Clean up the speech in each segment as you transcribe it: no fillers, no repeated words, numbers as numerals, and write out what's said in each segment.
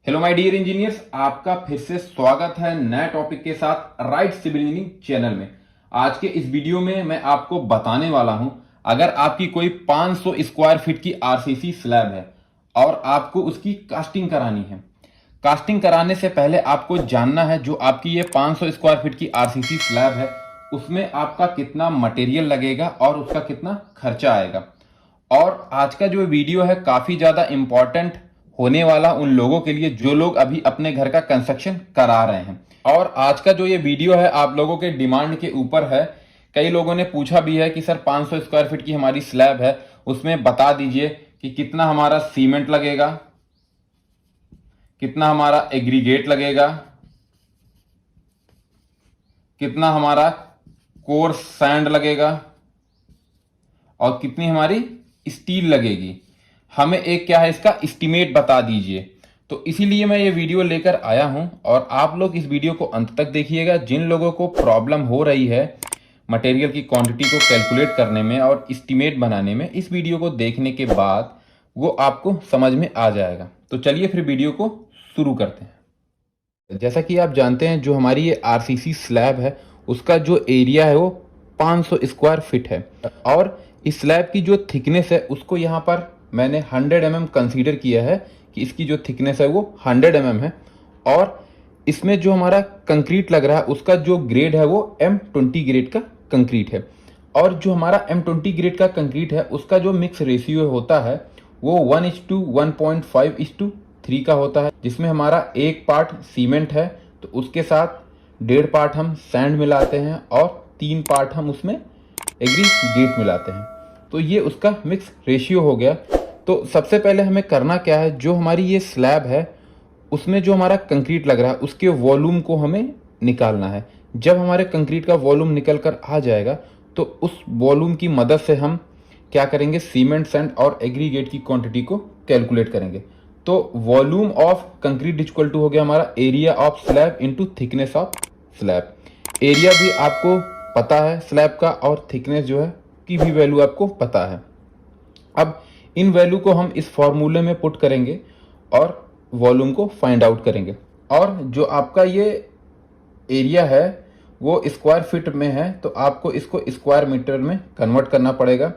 Hello my dear engineers, आपका फिर से स्वागत है नए टॉपिक के साथ राइट सिविल इंजीनियरिंग चैनल में। आज के इस वीडियो में मैं आपको बताने वाला हूं, अगर आपकी कोई 500 स्क्वायर फीट की आरसीसी स्लैब है और आपको उसकी कास्टिंग करानी है। कास्टिंग कराने से पहले आपको जानना है जो आपकी ये 500 स्क्वायर फीट की आरसीसी स्लैब है उसमें आपका कितना मटेरियल लगेगा और उसका कितना खर्चा आएगा। और आज का जो वीडियो है काफी ज्यादा इंपॉर्टेंट होने वाला उन लोगों के लिए जो लोग अभी अपने घर का कंस्ट्रक्शन करा रहे हैं। और आज का जो ये वीडियो है आप लोगों के डिमांड के ऊपर है। कई लोगों ने पूछा भी है कि सर 500 स्क्वायर फीट की हमारी स्लैब है, उसमें बता दीजिए कि कितना हमारा सीमेंट लगेगा, कितना हमारा एग्रीगेट लगेगा, कितना हमारा कोर्स सैंड लगेगा और कितनी हमारी स्टील लगेगी। हमें एक क्या है इसका एस्टीमेट बता दीजिए। तो इसीलिए मैं ये वीडियो लेकर आया हूं और आप लोग इस वीडियो को अंत तक देखिएगा। जिन लोगों को प्रॉब्लम हो रही है मटेरियल की क्वांटिटी को कैलकुलेट करने में और एस्टीमेट बनाने में, इस वीडियो को देखने के बाद वो आपको समझ में आ जाएगा। तो चलिए फिर वीडियो को शुरू करते हैं। जैसा कि आप जानते हैं जो हमारी ये आरसीसी स्लैब है उसका जो एरिया है वो 500 स्क्वायर फीट है और इस स्लैब की जो थिकनेस है उसको यहाँ पर मैंने 100 mm कंसीडर किया है कि इसकी जो थिकनेस है वो 100 mm है। और इसमें जो हमारा कंक्रीट लग रहा है उसका जो ग्रेड है वो M20 ग्रेड का कंक्रीट है। और जो हमारा M20 ग्रेड का कंक्रीट है उसका जो मिक्स रेशियो होता है वो 1:1.5:3 का होता है, जिसमें हमारा एक पार्ट सीमेंट है तो उसके साथ 1.5 पार्ट हम सैंड मिलाते हैं और 3 पार्ट हम उसमें एग्रीगेट मिलाते हैं। तो ये उसका मिक्स रेशियो हो गया। तो सबसे पहले हमें करना क्या है, जो हमारी ये स्लैब है उसमें जो हमारा कंक्रीट लग रहा है उसके वॉल्यूम को हमें निकालना है। जब हमारे कंक्रीट का वॉल्यूम निकल कर आ जाएगा तो उस वॉल्यूम की मदद से हम क्या करेंगे, सीमेंट सैंड और एग्रीगेट की क्वांटिटी को कैलकुलेट करेंगे। तो volume of concrete equal to हो गया हमारा area of slab into thickness of slab. Area भी आपको पता है स्लैब का और थिकनेस जो है की भी वैल्यू आपको पता है। अब इन वैल्यू को हम इस फॉर्मूले में पुट करेंगे और वॉल्यूम को फाइंड आउट करेंगे। और जो आपका ये एरिया है वो स्क्वायर फीट में है तो आपको इसको स्क्वायर मीटर में कन्वर्ट करना पड़ेगा।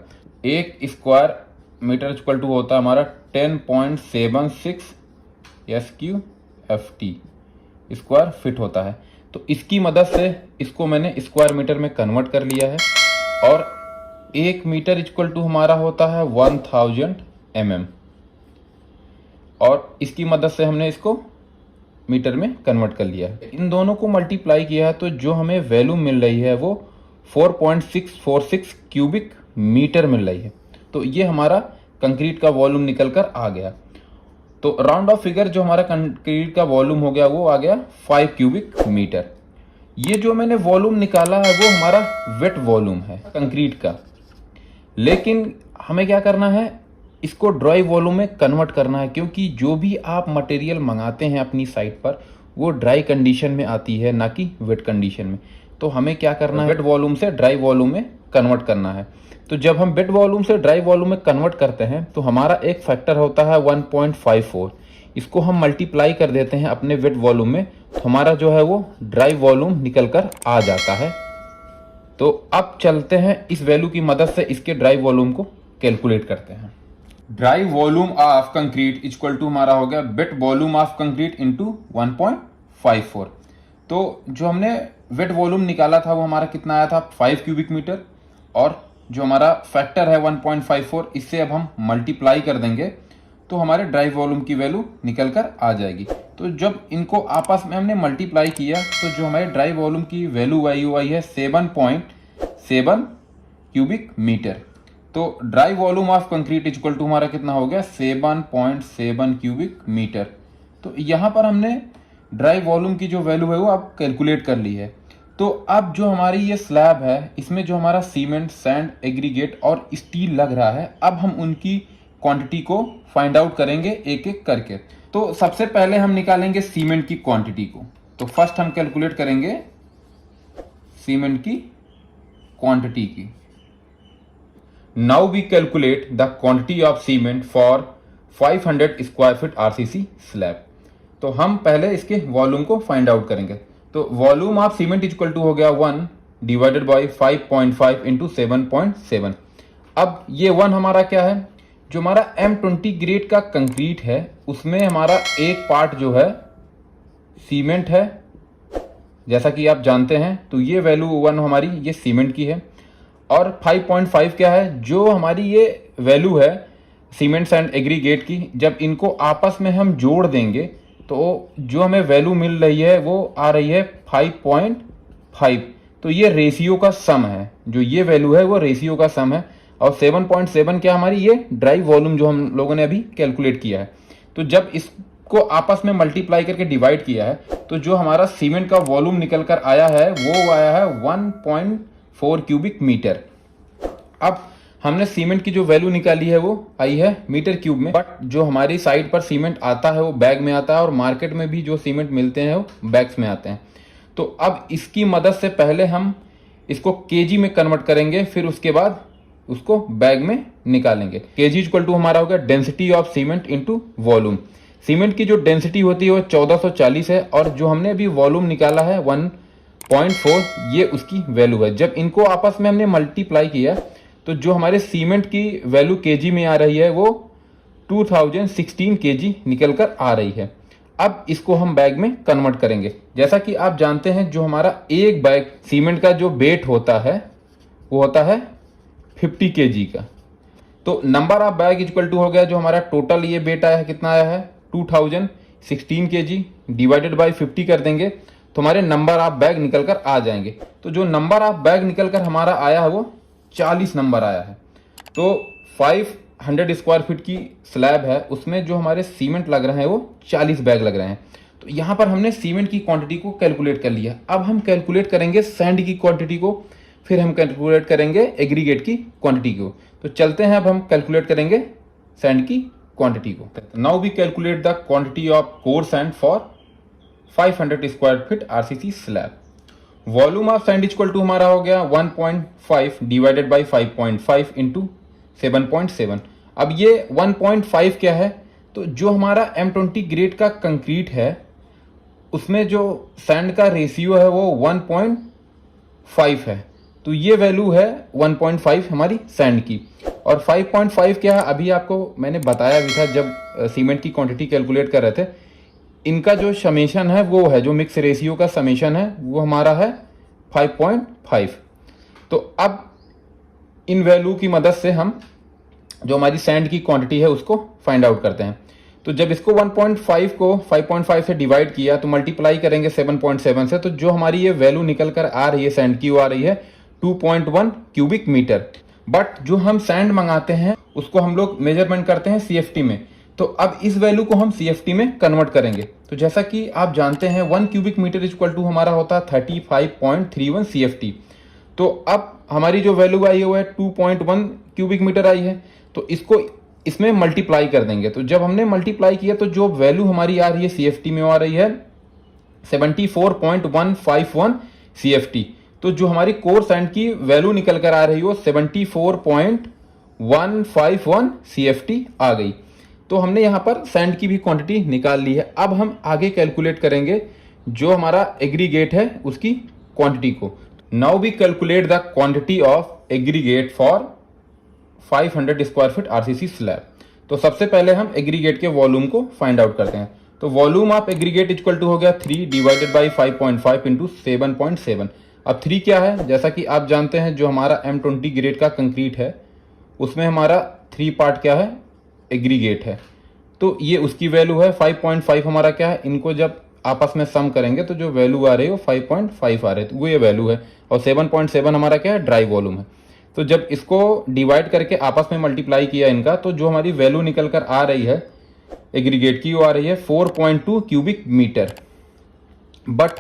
एक स्क्वायर मीटर इक्वल टू होता है हमारा 10.76 SQFT स्क्वायर फिट होता है। तो इसकी मदद से इसको मैंने स्क्वायर मीटर में कन्वर्ट कर लिया है। और 1 मीटर इक्वल टू हमारा होता है 1000 mm और इसकी मदद से हमने इसको मीटर में कन्वर्ट कर लिया है। इन दोनों को मल्टीप्लाई किया है तो जो हमें वैल्यू मिल रही है वो 4.646 क्यूबिक मीटर मिल रही है। तो ये हमारा कंक्रीट का वॉल्यूम निकल कर आ गया। तो राउंड ऑफ फिगर जो हमारा कंक्रीट का वॉल्यूम हो गया वो आ गया 5 क्यूबिक मीटर। ये जो मैंने वॉल्यूम निकाला है वो हमारा वेट वॉल्यूम है कंक्रीट का, लेकिन हमें क्या करना है, इसको ड्राई वॉल्यूम में कन्वर्ट करना है। क्योंकि जो भी आप मटेरियल मंगाते हैं अपनी साइट पर वो ड्राई कंडीशन में आती है ना कि वेट कंडीशन में। तो हमें क्या करना है, वेट वॉल्यूम से ड्राई वॉल्यूम में कन्वर्ट करना है। तो जब हम वेट वॉल्यूम से ड्राई वॉल्यूम में कन्वर्ट करते हैं तो हमारा एक फैक्टर होता है 1.54। इसको हम मल्टीप्लाई कर देते हैं अपने वेट वॉल्यूम में तो हमारा जो है वो ड्राई वॉल्यूम निकल कर आ जाता है। तो अब चलते हैं इस वैल्यू की मदद से इसके ड्राई वॉल्यूम को कैलकुलेट करते हैं। Dry volume of concrete equal to हमारा हो गया wet volume of concrete into 1.54। तो जो हमने वेट वॉल्यूम निकाला था वो हमारा कितना आया था 5 क्यूबिक मीटर और जो हमारा फैक्टर है 1.54 इससे अब हम मल्टीप्लाई कर देंगे तो हमारे ड्राई वॉल्यूम की वैल्यू निकल कर आ जाएगी। तो जब इनको आपस में हमने मल्टीप्लाई किया तो जो हमारे ड्राई वॉल्यूम की वैल्यू आई है 7.7 क्यूबिक मीटर। तो dry volume of concrete equal to हमारा कितना हो गया 7.7 क्यूबिक मीटर। तो यहाँ पर हमने ड्राई वॉल्यूम की जो वैल्यू है वो अब कैलकुलेट कर ली है। तो अब जो हमारी ये स्लैब है इसमें जो हमारा सीमेंट सैंड एग्रीगेट और स्टील लग रहा है, अब हम उनकी क्वांटिटी को फाइंड आउट करेंगे एक एक करके। तो सबसे पहले हम निकालेंगे सीमेंट की क्वांटिटी को। तो फर्स्ट हम कैलकुलेट करेंगे सीमेंट की क्वांटिटी की। Now we calculate the quantity of cement for 500 square feet RCC slab. तो हम पहले इसके वॉल्यूम को फाइंड आउट करेंगे। तो volume of cement equal to हो गया 1 डिवाइडेड बाई 5.5 इंटू 7.7। अब ये 1 हमारा क्या है, जो हमारा M20 ग्रेड का कंक्रीट है उसमें हमारा एक पार्ट जो है सीमेंट है, जैसा कि आप जानते हैं। तो ये वैल्यू 1 हमारी ये सीमेंट की है, और 5.5 क्या है, जो हमारी ये वैल्यू है सीमेंट्स एंड एग्रीगेट की। जब इनको आपस में हम जोड़ देंगे तो जो हमें वैल्यू मिल रही है वो आ रही है 5.5। तो ये रेशियो का सम है, जो ये वैल्यू है वो रेशियो का सम है। और 7.7 क्या हमारी ये ड्राई वॉल्यूम जो हम लोगों ने अभी कैलकुलेट किया है। तो जब इसको आपस में मल्टीप्लाई करके डिवाइड किया है तो जो हमारा सीमेंट का वॉल्यूम निकल कर आया है वो आया है 1.4 क्यूबिक मीटर। अब हमने सीमेंट की जो वैल्यू निकाली है वो आई है मीटर क्यूब में, बट जो हमारी साइट पर सीमेंट आता है वो बैग में आता है, और मार्केट में भी जो सीमेंट मिलते हैं वो बैग्स में आते हैं। तो अब इसकी मदद से पहले हम इसको केजी में कन्वर्ट करेंगे, फिर उसके बाद उसको बैग में निकालेंगे। केजी इक्वल टू हमारा होगा density of cement into volume. Cement की जो डेंसिटी होती है वो 1440 है, और जो हमने अभी वॉल्यूम निकाला है 1.4, ये उसकी वैल्यू है। जब इनको आपस में हमने मल्टीप्लाई किया तो जो हमारे सीमेंट की वैल्यू केजी में आ रही है वो 2016 केजी निकल कर आ रही है। अब इसको हम बैग में कन्वर्ट करेंगे। जैसा कि आप जानते हैं जो हमारा एक बैग सीमेंट का जो वेट होता है वो होता है 50 केजी का। तो number of bag equal to हो गया, जो हमारा टोटल ये वेट आया है कितना आया है 2016 केजी डिवाइडेड बाई 50 कर देंगे तो हमारे नंबर ऑफ बैग निकल कर आ जाएंगे। तो जो नंबर ऑफ बैग निकल कर हमारा आया है वो 40 नंबर आया है। तो 500 स्क्वायर फीट की स्लैब है, उसमें जो हमारे सीमेंट लग रहे हैं वो 40 बैग लग रहे हैं। तो यहाँ पर हमने सीमेंट की क्वांटिटी को कैलकुलेट कर लिया। अब हम कैलकुलेट करेंगे सैंड की क्वांटिटी को, फिर हम कैलकुलेट करेंगे एग्रीगेट की क्वांटिटी को। तो चलते हैं, अब हम कैलकुलेट करेंगे सैंड की क्वांटिटी को। Now we calculate the quantity of coarse sand for 500 square feet RCC slab. Volume of sand equal to हमारा हो गया 1.5 डिवाइडेड बाई 5.5 इंटू 7.7। अब ये 1.5 क्या है, तो जो हमारा M20 ग्रेड का कंक्रीट है उसमें जो सैंड का रेशियो है वो 1.5 है। तो ये वैल्यू है 1.5 हमारी सैंड की। और 5.5 क्या है, अभी आपको मैंने बताया भी था जब सीमेंट की क्वांटिटी कैलकुलेट कर रहे थे। इनका जो समेशन है वो है, जो मिक्स रेशियो का समेशन है वो हमारा है 5.5। तो अब इन वैल्यू की मदद से हम जो हमारी सैंड की क्वांटिटी है उसको फाइंड आउट करते हैं। तो जब इसको 1.5 को 5.5 से डिवाइड किया तो मल्टीप्लाई करेंगे 7.7 से, तो जो हमारी ये वैल्यू निकल कर आ रही है सैंड की वो आ रही है 2.1 क्यूबिक मीटर। बट जो हम सैंड मंगाते हैं उसको हम लोग मेजरमेंट करते हैं CFT में। तो अब इस वैल्यू को हम CFT में कन्वर्ट करेंगे। तो जैसा कि आप जानते हैं 1 क्यूबिक मीटर इक्वल टू हमारा होता है 35.31 CFT। तो अब हमारी जो वैल्यू आई है वो है 2.1 क्यूबिक मीटर आई है। तो इसको इसमें मल्टीप्लाई कर देंगे। तो जब हमने मल्टीप्लाई किया तो जो वैल्यू हमारी आ रही है CFT में आ रही है 74.151 CFT। तो जो हमारी कोर सैंड की वैल्यू निकल कर आ रही है वो 74.151 CFT आ गई। तो हमने यहाँ पर सैंड की भी क्वांटिटी निकाल ली है। अब हम आगे कैलकुलेट करेंगे जो हमारा एग्रीगेट है उसकी क्वांटिटी को। Now we calculate the quantity of aggregate for 500 square feet RCC slab. तो सबसे पहले हम एग्रीगेट के वॉल्यूम को फाइंड आउट करते हैं। तो volume of aggregate equal to हो गया 3 डिवाइडेड बाई 5.5 इंटू 7.7। अब 3 क्या है, जैसा कि आप जानते हैं जो हमारा M20 ग्रेड का कंक्रीट है उसमें हमारा 3 पार्ट क्या है, एग्रीगेट है। तो ये उसकी वैल्यू है। 5.5 हमारा क्या है, इनको जब आपस में सम करेंगे तो जो वैल्यू आ रही है वो 5.5 आ रही है, तो वो ये वैल्यू है। और 7.7 हमारा क्या है, ड्राई वॉल्यूम है। तो जब इसको डिवाइड करके आपस में मल्टीप्लाई किया इनका, तो जो हमारी वैल्यू निकल कर आ रही है एग्रीगेट की वो आ रही है 4.2 क्यूबिक मीटर। बट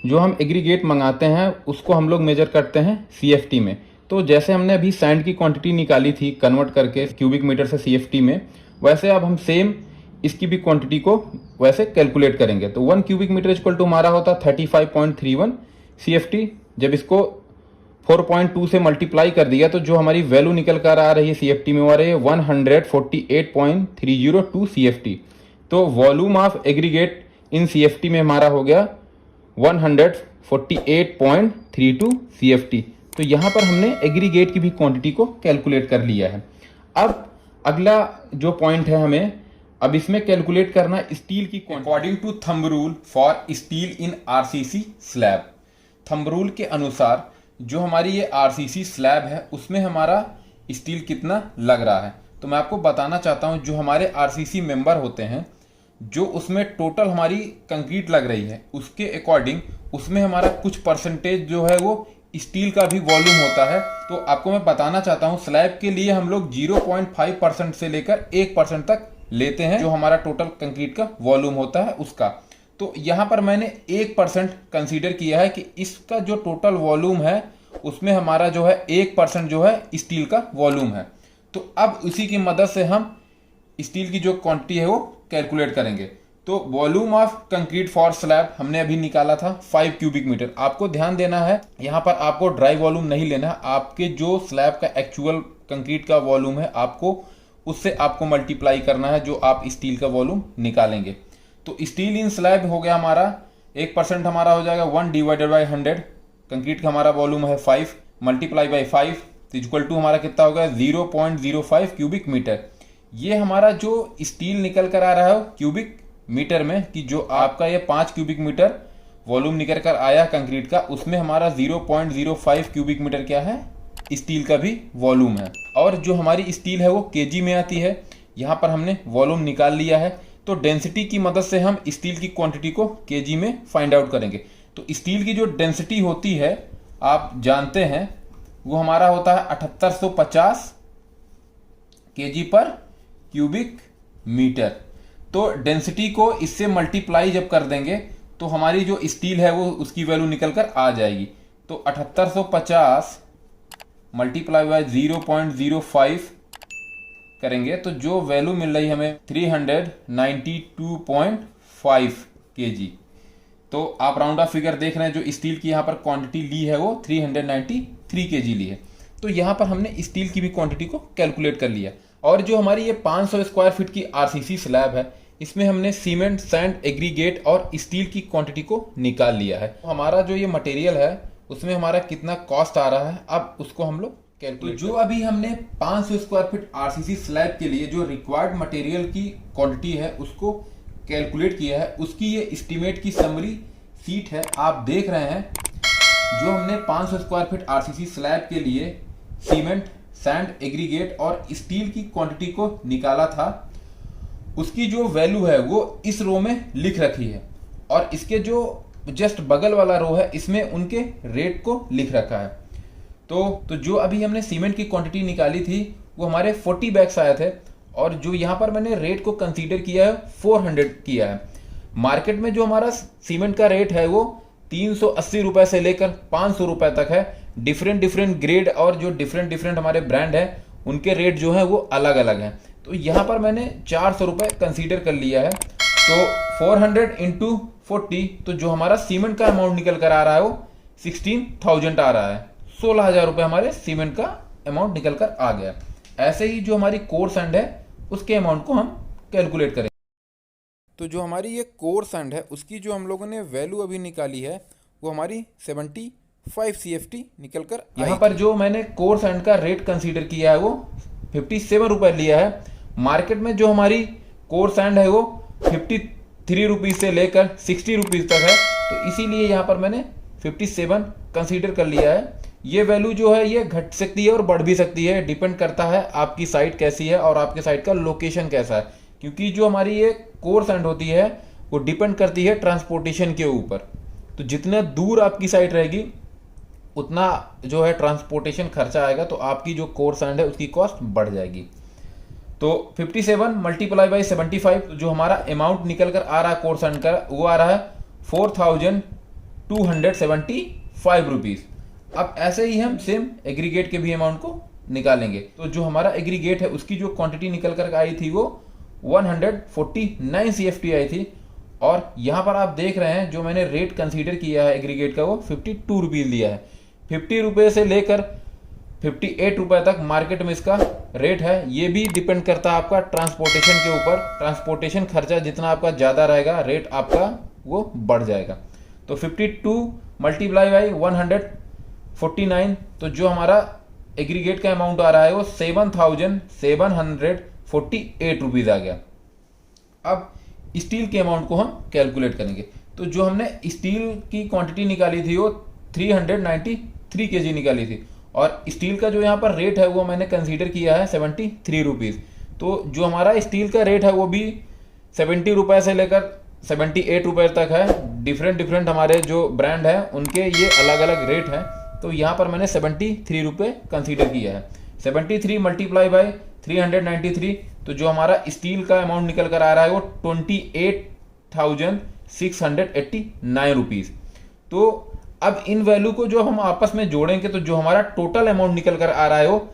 जो हम एग्रीगेट मंगाते हैं उसको हम लोग मेजर करते हैं CFT में। तो जैसे हमने अभी सैंड की क्वांटिटी निकाली थी कन्वर्ट करके क्यूबिक मीटर से CFT में, वैसे अब हम सेम इसकी भी क्वांटिटी को वैसे कैलकुलेट करेंगे। तो 1 क्यूबिक मीटर इक्वल टू हमारा होता 35.31 CFT। जब इसको 4.2 से मल्टीप्लाई कर दिया तो जो हमारी वैल्यू निकल कर आ रही है CFT में आ रही है 148.302 CFT। तो volume of aggregate in CFT में हमारा हो गया 148.32 CFT। तो यहाँ पर हमने एग्रीगेट की भी क्वांटिटी को कैलकुलेट कर लिया है। अब अगला जो पॉइंट है हमें अब इसमें कैलकुलेट करना स्टील की according to thumb rule for steel in RCC slab. Thumb rule के अनुसार जो हमारी ये RCC स्लैब है उसमें हमारा स्टील कितना लग रहा है, तो मैं आपको बताना चाहता हूँ। जो हमारे RCC मेंबर होते हैं, जो उसमें टोटल हमारी कंक्रीट लग रही है, उसके अकॉर्डिंग उसमें हमारा कुछ परसेंटेज जो है वो स्टील का भी वॉल्यूम होता है। तो आपको मैं बताना चाहता हूँ, स्लैब के लिए हम लोग 0.5% से लेकर 1% तक लेते हैं, जो हमारा टोटल कंक्रीट का वॉल्यूम होता है उसका। तो यहाँ पर मैंने 1% कंसीडर किया है कि इसका जो टोटल वॉल्यूम है उसमें हमारा जो है 1% जो है स्टील का वॉल्यूम है। तो अब उसी की मदद से हम स्टील की जो क्वांटिटी है वो कैलकुलेट करेंगे। तो volume of concrete for slab हमने अभी निकाला था 5 क्यूबिक मीटर। आपको ध्यान देना है, यहाँ पर आपको ड्राई वॉल्यूम नहीं लेना है, आपके जो स्लैब का एक्चुअल कंक्रीट का वॉल्यूम है आपको उससे आपको मल्टीप्लाई करना है जो आप स्टील का वॉल्यूम निकालेंगे। तो स्टील इन स्लैब हो गया हमारा 1% हमारा हो जाएगा 1/100। कंक्रीट का हमारा वॉल्यूम है 5 मल्टीप्लाई बाई 5 इक्वल टू हमारा कितना होगा 0.05 क्यूबिक मीटर। ये हमारा जो स्टील निकल कर आ रहा है क्यूबिक मीटर में, कि जो आपका ये 5 क्यूबिक मीटर वॉल्यूम निकल कर आया कंक्रीट का, उसमें हमारा 0.05 क्यूबिक मीटर क्या है स्टील का भी वॉल्यूम है। और जो हमारी स्टील है वो केजी में आती है। यहाँ पर हमने वॉल्यूम निकाल लिया है, तो डेंसिटी की मदद से हम स्टील की क्वांटिटी को केजी में फाइंड आउट करेंगे। तो स्टील की जो डेंसिटी होती है आप जानते हैं वो हमारा होता है 7850 केजी पर क्यूबिक मीटर। तो डेंसिटी को इससे मल्टीप्लाई जब कर देंगे तो हमारी जो स्टील है वो उसकी वैल्यू निकल कर आ जाएगी। तो 7850 मल्टीप्लाई बाय 0.05 करेंगे तो जो वैल्यू मिल रही है हमें 392.5 केजी। तो आप राउंड ऑफ फिगर देख रहे हैं, जो स्टील की यहाँ पर क्वांटिटी ली है वो 393 केजी ली है। तो यहाँ पर हमने स्टील की भी क्वांटिटी को कैलकुलेट कर लिया। और जो हमारी ये 500 स्क्वायर फीट की RCC स्लैब है, इसमें हमने सीमेंट, सैंड, एग्रीगेट और स्टील की क्वांटिटी को निकाल लिया है। तो हमारा जो ये मटेरियल है उसमें हमारा कितना कॉस्ट आ रहा है, अब उसको हम लोग कैलकुलेट। तो जो अभी हमने 500 स्क्वायर फीट RCC स्लैब के लिए जो रिक्वायर्ड मटेरियल की क्वांटिटी है उसको कैलकुलेट किया है, उसकी ये एस्टीमेट की समरी सीट है, आप देख रहे हैं। जो हमने 500 स्क्वायर फीट RCC स्लैब के लिए सीमेंट, सैंड, एग्रीगेट और स्टील की क्वांटिटी को निकाला था, उसकी जो वैल्यू है वो इस रो में लिख रखी है। और इसके जो जस्ट बगल वाला रो है इसमें उनके रेट को लिख रखा है। तो जो अभी हमने सीमेंट की क्वांटिटी निकाली थी वो हमारे 40 बैग्स आए थे, और जो यहाँ पर मैंने रेट को कंसीडर किया है 400 किया है। मार्केट में जो हमारा सीमेंट का रेट है वो 380 रुपए से लेकर 500 रुपए तक है। डिफरेंट ग्रेड और जो डिफरेंट हमारे ब्रांड है उनके रेट जो है वो अलग अलग हैं। तो यहाँ पर मैंने 400 रुपए कंसीडर कर लिया है। तो 400 इंटू 40, तो जो हमारा सीमेंट का अमाउंट निकल कर आ रहा है वो 16,000 आ रहा है। 16,000 रुपए हमारे सीमेंट का अमाउंट निकल कर आ गया। ऐसे ही जो हमारी कोर सैंड है उसके अमाउंट को हम कैलकुलेट करेंगे। तो जो हमारी ये कोर सैंड है उसकी जो हम लोगों ने वैल्यू अभी निकाली है वो हमारी 75 CFT निकल कर यहाँ पर जो मैंने कोर सैंड का रेट कंसीडर किया है वो 57 रुपए लिया है। मार्केट में जो हमारी कोर सैंड है वो 53 रुपीज से लेकर 60 रुपीज तक है। तो इसीलिए यहाँ पर मैंने 57 कंसीडर कर लिया है। ये वैल्यू जो है ये घट सकती है और बढ़ भी सकती है, डिपेंड करता है आपकी साइट कैसी है और आपके साइट का लोकेशन कैसा है। क्योंकि जो हमारी ये कोर सैंड होती है वो डिपेंड करती है ट्रांसपोर्टेशन के ऊपर। तो जितना दूर आपकी साइट रहेगी उतना जो है ट्रांसपोर्टेशन खर्चा आएगा, तो आपकी जो कोर सैंड है उसकी कॉस्ट बढ़ जाएगी। तो 57 मल्टीप्लाई बाई 75, तो जो हमारा अमाउंट निकल कर आ रहा है कोर सैंड का वो आ रहा है 4,275 रुपीज। अब ऐसे ही हम सेम एग्रीगेट के भी अमाउंट को निकालेंगे। तो जो हमारा एग्रीगेट है उसकी जो क्वांटिटी निकल कर आई थी वो 149 CFT आई थी। और यहाँ पर आप देख रहे हैं जो मैंने रेट कंसीडर किया है एग्रीगेट का वो 52 रुपीज लिया है। 50 रुपये से लेकर 58 रुपए तक मार्केट में इसका रेट है। ये भी डिपेंड करता है आपका ट्रांसपोर्टेशन के ऊपर। ट्रांसपोर्टेशन खर्चा जितना आपका ज़्यादा रहेगा, रेट आपका वो बढ़ जाएगा। तो 52 मल्टीप्लाई बाई 149, तो जो हमारा एग्रीगेट का अमाउंट आ रहा है वो 7,748 रुपीज़ आ गया। अब स्टील के अमाउंट को हम कैलकुलेट करेंगे। तो जो हमने स्टील की क्वांटिटी निकाली थी वो 393 kg निकाली थी, और स्टील का जो यहाँ पर रेट है वो मैंने कंसीडर किया है 73 रुपीज़। तो जो हमारा स्टील का रेट है वो भी 70 रुपये से लेकर 78 रुपये तक है। डिफरेंट हमारे जो ब्रांड है उनके ये अलग अलग रेट हैं। तो यहाँ पर मैंने 73 रुपये कंसीडर किया है। 73 मल्टीप्लाई बाई 393, तो जो हमारा स्टील का अमाउंट निकल कर आ रहा है वो 28,689 रुपीज़। तो अब इन वैल्यू को जो हम आपस में जोड़ेंगे तो जो हमारा टोटल अमाउंट निकल कर आ रहा है वो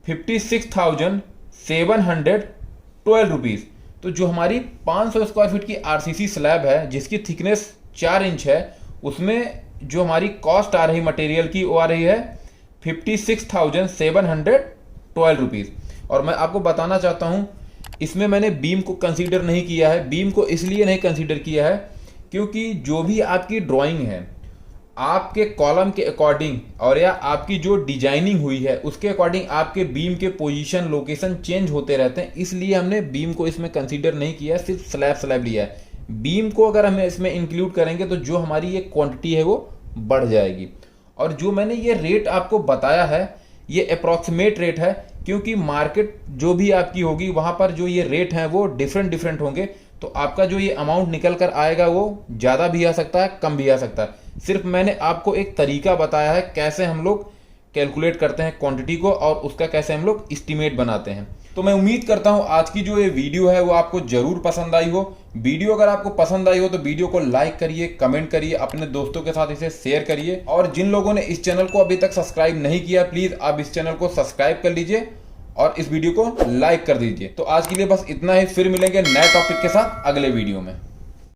56,712 रुपीज़। तो जो हमारी 500 स्क्वायर फीट की आरसीसी स्लैब है जिसकी थिकनेस 4 इंच है, उसमें जो हमारी कॉस्ट आ रही मटेरियल की वो आ रही है 56,712 रुपीज़। और मैं आपको बताना चाहता हूँ इसमें मैंने बीम को कंसीडर नहीं किया है। बीम को इसलिए नहीं कंसीडर किया है क्योंकि जो भी आपकी ड्राइंग है आपके कॉलम के अकॉर्डिंग और या आपकी जो डिजाइनिंग हुई है उसके अकॉर्डिंग आपके बीम के पोजीशन लोकेशन चेंज होते रहते हैं, इसलिए हमने बीम को इसमें कंसीडर नहीं किया, सिर्फ स्लैब लिया है। बीम को अगर हम इसमें इंक्लूड करेंगे तो जो हमारी ये क्वांटिटी है वो बढ़ जाएगी। और जो मैंने ये रेट आपको बताया है ये अप्रॉक्सीमेट रेट है, क्योंकि मार्केट जो भी आपकी होगी वहां पर जो ये रेट हैं वो डिफरेंट होंगे। तो आपका जो ये अमाउंट निकल कर आएगा वो ज़्यादा भी आ सकता है, कम भी आ सकता है। सिर्फ मैंने आपको एक तरीका बताया है कैसे हम लोग कैलकुलेट करते हैं क्वांटिटी को और उसका कैसे हम लोग एस्टीमेट बनाते हैं। तो मैं उम्मीद करता हूं आज की जो ये वीडियो है वो आपको जरूर पसंद आई हो। वीडियो अगर आपको पसंद आई हो तो वीडियो को लाइक करिए, कमेंट करिए, अपने दोस्तों के साथ इसे शेयर करिए। और जिन लोगों ने इस चैनल को अभी तक सब्सक्राइब नहीं किया प्लीज आप इस चैनल को सब्सक्राइब कर लीजिए और इस वीडियो को लाइक कर दीजिए। तो आज के लिए बस इतना ही, फिर मिलेंगे नए टॉपिक के साथ अगले वीडियो में।